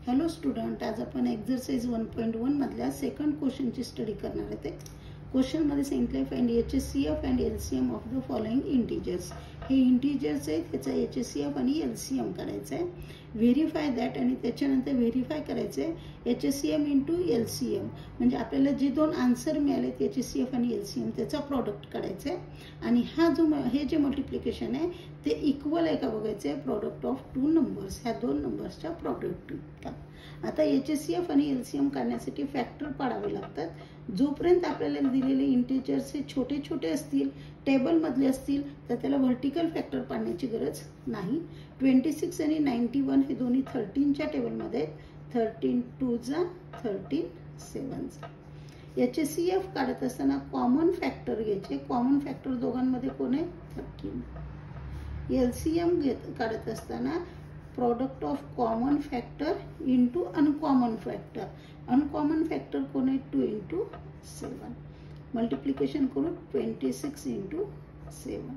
Hello student, आज आपण exercise 1.1 मधल्या सेकंड क्वेश्चनची स्टडी करणार आहे. क्वेश्चन मध्ये सांगितले find HCF and LCM of the following integers. हे इंटिजर्स आहेत, त्याचा HCF आणि LCM करायचं आहे. व्हेरीफाय दॅट आणि त्याच्यानंतर व्हेरीफाय करायचं आहे HCM इंटू LCM, म्हणजे आपल्याला जे दोन आन्सर मिळाले HCF आणि LCM त्याचा प्रॉडक्ट काढायचं आहे. आणि हे जे मल्टिप्लिकेशन आहे ते इक्वल आहे का बघायचं आहे. प्रॉडक्ट ऑफ टू नंबर्स, ह्या दोन नंबर्सच्या प्रॉडक्ट. आता HCF आणि LCM काढण्यासाठी फॅक्टर पाडावे लागतात. जोपर्यंत आपल्याला दिलेले इंटिजर्स हे छोटे छोटे असतील, टेबल मधले असतील, तर त्याला व्हर्टिकल फॅक्टर पाडण्याची गरज नाही. 26 आणि 91 हे दोन्ही 13च्या टेबलमध्ये आहेत. 13 2 जा 13 7 जा. HCF काढत असताना कॉमन फॅक्टर घ्यायचे. कॉमन फॅक्टर दोघांमध्ये कोण आहे? 13. LCM काढत असताना product of common factor into uncommon factor. Uncommon factor कोण आहे? 2 इंटू 7. मल्टिप्लिकेशन करून 26 इंटू 7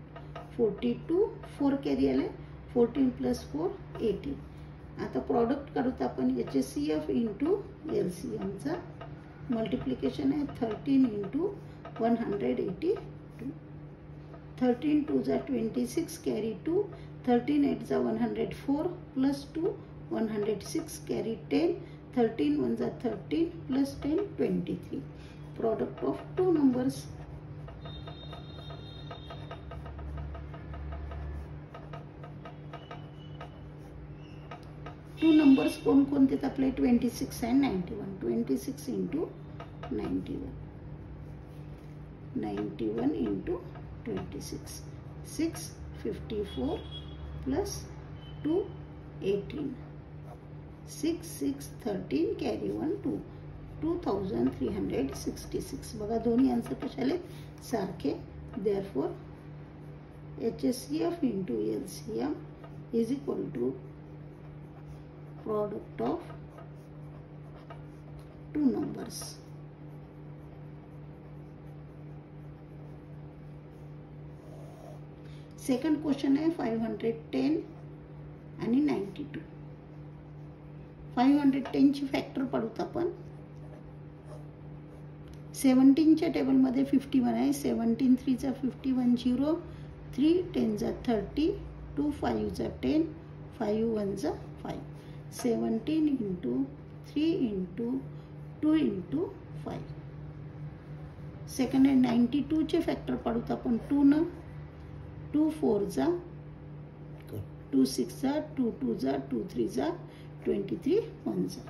42. 4 कॅरी आले. 14 प्लस 4 18. आता प्रॉडक्ट काढूत आपण HCF इंटू LCM चा. मल्टिप्लिकेशन आहे 13 इंटू 182. 13 2 जा 26 कॅरी 2. 13 8 जा 104 प्लस 2 106 कॅरी 10. 13 1 जा 13 plus 10 23. Product of two numbers. Two numbers कोण कोणते आपले? 26 and 91. 26 into 91. 91 into 26. 6 54 plus 2 18. 6 6 13 carry 1 2. 2366. बघा दोन्ही आन्सर कसे आले? सारखे. Therefore HCF into LCM is equal to product of two numbers. Second question आहे 510 आणि 92. 510 ची फॅक्टर पाडूत आपण. 17च्या टेबल मध्ये 51 आहे. 17 3 जा 51 0. 3 10 जा 30. 2 5 जा 10. 5 1 जा 5. 17 इंटू 3 इंटू 2 इंटू 5. सेकंड आहे 92 चे फॅक्टर पाडूत आपण. 2 न 2 4 जा 2 6 जा 2 2 जा 2 3 जा 23 1 जा.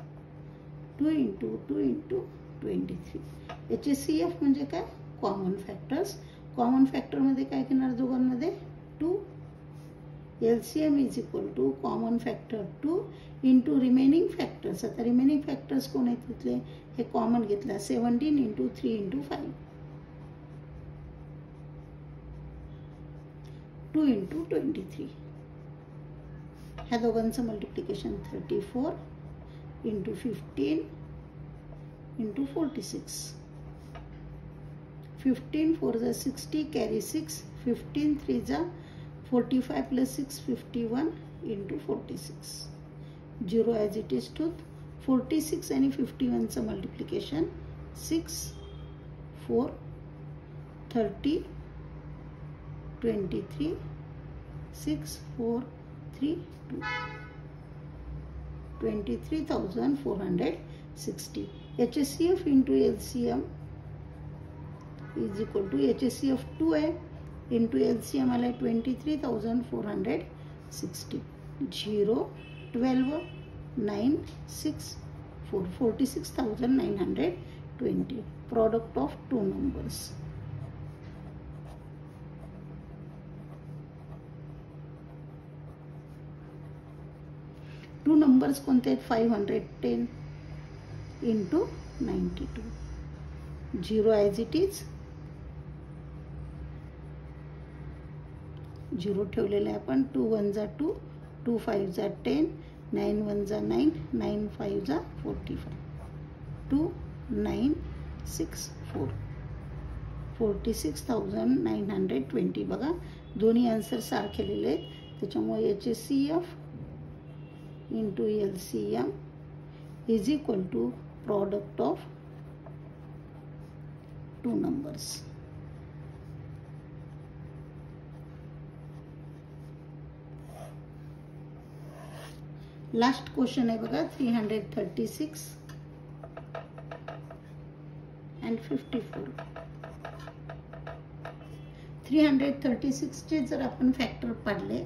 2 इंटू 2 इंटू 23. HCF म्हणजे काय? Common factors. कॉमन फॅक्टर मध्ये काय घेणार दोघांमध्ये? 2. LCM is equal to common factor 2 into remaining factors. आता रिमेनिंग फॅक्टर्स कोण आहेत तिथले? हे कॉमन घेतला. 17 इंटू 3 इंटू 5. 2 इंटू 23. ह्या दोघांचं मल्टिप्लिकेशन 34 इंटू 15 इंटू 46. 15 4 जा 60 कॅरी 6. 15 3 जा 45 plus 6 51 into 46. 0 as it is tooth. 46 आणि 51चं multiplication 6 4 30 23 6 4 3 2. 23,460. HCF into LCM is equal to HCF 2 आहे इंटू LCM आला 23,460. 0 12 9 6 4. 46,920. Product of two numbers. Two numbers कोणते आहेत? 510 इंटू 92. 0 as it is. 0 ठेवलेलं आहे आपण. 2 1 जा 2. 2 5 जा 10. 9 1 जा 9. 9 5 जा 45. 2 9 6 4. 46,920. बघा दोन्ही आन्सर सारखे लिहिले आहेत. त्याच्यामुळे HCF into LCM is equal to product of two numbers. Last question आहे बघा 336 and 54. 336 चे जर आपण फॅक्टर पाडले,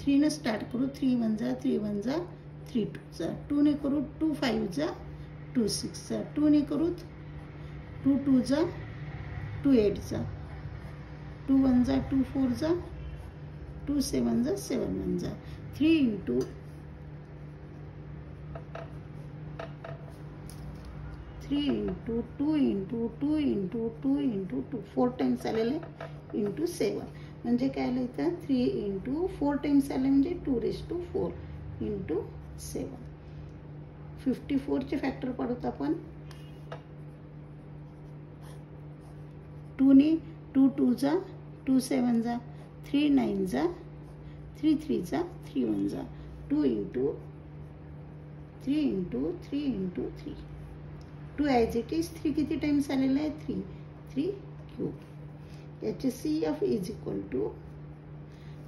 3 ने स्टार्ट करू. 3 1 जा 3 1 जा 3 2 जा. 2 ने करू 2 5 जा 2 6 जा. 2 ने करू 2 2 जा 2 8 जा. 2 1 जा 2 4 जा 2 7 जा 7 1 जा. 3 into 3 into 2 into 2 into 2 into 2 4 times आलेले इंटू 7. म्हणजे काय आलं इथं 3 into 4 टाइम्स आले म्हणजे 2⁴ इंटू 7. 54 चे फॅक्टर पाडूत आपण. 2 ने 2 2 जा 2 7 जा 3 9 जा 3 3 जा 3 1 जा. 2 into 3 into 3 into 3. 2 as it is. 3 किती टाइम्स आलेला आहे 3 3 क्यूब. याचे CF is equal to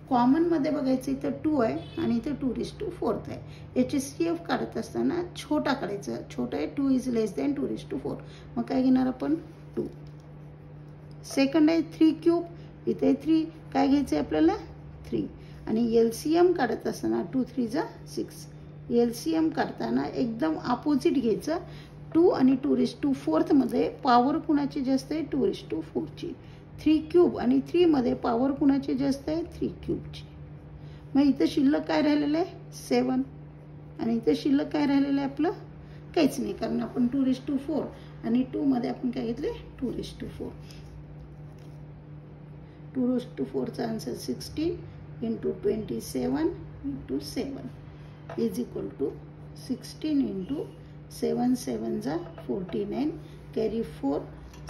common मध्ये बघायचं इथं 2 आहे आणि इथं 2⁴ आहे. याचे CF काढत असताना छोटा काढायचा. छोटा आहे 2 इज लेस दॅन 2⁴. मग काय घेणार आपण 2. सेकंड आहे 3 क्यूब. इथे 3 काय घ्यायचं आहे आपल्याला 3. आणि LCM काढत असताना 2 3 जा 6. LCM काढताना एकदम अपोजिट घ्यायचं. 2 आणि 2⁴ मध्ये पॉवर कुणाची जास्त आहे 2⁴ ची. 3 क्यूब आणि 3 मध्ये पॉवर कुणाची जास्त आहे 3 क्यूबची. मग इथं शिल्लक काय राहिलेलं आहे 7 आणि इथं शिल्लक काय राहिलेलं आहे आपलं काहीच नाही, कारण आपण 2⁴ आणि 2 मध्ये आपण काय घेतले 2⁴. 2⁴ चा answer 16 into 27 into 7 is equal to 16 into 7 7 जा 49 carry 4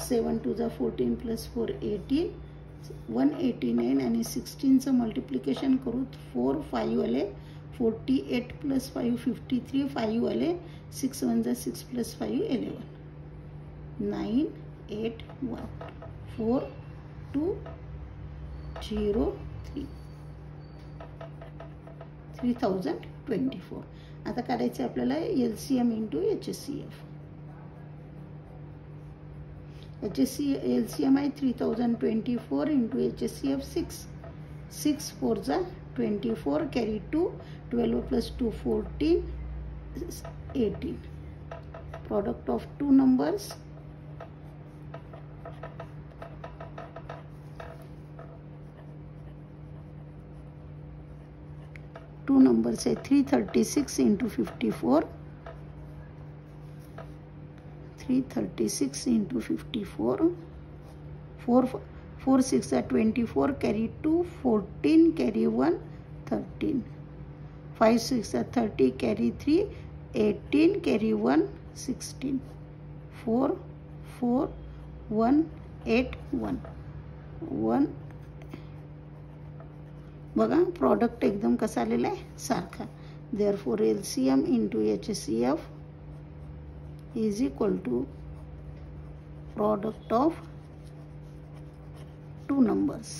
7 2 जा 14 plus 4 18 189 आणि 16 चं मल्टिप्लिकेशन करू. 4 5 आले 48 plus 5 53 5 आले 6 1 जा 6 plus 5 11 9 8 1 4 2 0 3 3024. आता काढायचं आपल्याला LCM इंटू HCF. LCM आहे 3024 इंटू HCF 6. 6 4 जा 24 carry 2 12 plus 2 14 18. Product of two numbers two numbers है 336 इंटू 54. 336 इंटू 54. 4 6 24 कैरी 2 14 कैरी 1 13. 5 6 30 कैरी 3 18 कैरी 1 16. 4 4 1 8 1 1. बघा प्रोडक्ट एकदम कसा आलेला आहे सारखा. Therefore LCM into HCF is equal to product of two numbers.